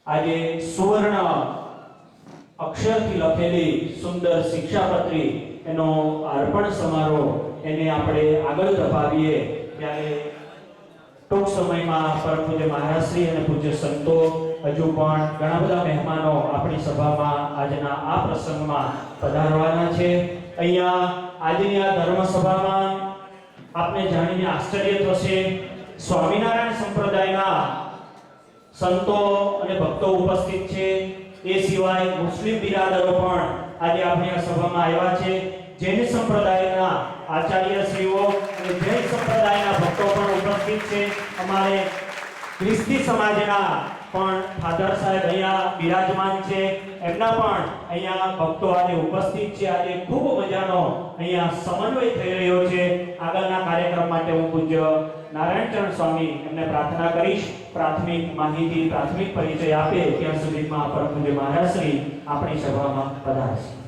આજે સુવર્ણ અક્ષરથી લખેલી સુંદર શિક્ષાપત્રી એનો અર્પણ સમારોહ એને આપણે આગળ ધપાવીએ ત્યારે ટૂંક સમયમાં પરમ પૂજ્ય મહારાજશ્રી અને પૂજ્ય સંતો હજુ પણ ઘણા બધા મહેમાનો આપણી સભામાં આજના આ પ્રસંગમાં પધારવાના છે। અહીંયા આજની આ ધર્મ સભામાં આપને જાણીને આશ્ચર્ય થશે, સ્વામિનારાયણ સંપ્રદાયના સંતો અને ભક્તો ઉપસ્થિત છે। એ સિવાય મુસ્લિમ બિરાદરો પણ આજે આપણી આ સભામાં આવ્યા છે। જૈન સંપ્રદાયના આચાર્યશ્રીઓ અને જૈન સંપ્રદાયના ભક્તો પણ ઉપસ્થિત છે। અમારે ખ્રિસ્તી સમાજના પણ ફાધર સાહેબ અહીંયા બિરાજમાન છે, એમના પણ અહીંયા ભક્તો આજે ઉપસ્થિત છે। આજે ખૂબ મજાનો અહીંયા સમન્વય થઈ રહ્યો છે। આગળના કાર્યક્રમ માટે હું પૂજ્ય નારાયણચરણ સ્વામી એમને પ્રાર્થના કરીશ, પ્રાથમિક માહિતી, પ્રાથમિક પરિચય આપે ત્યાં સુધીમાં પરમ પૂજ્ય મહારાજશ્રી આપણી સભામાં પધારશે।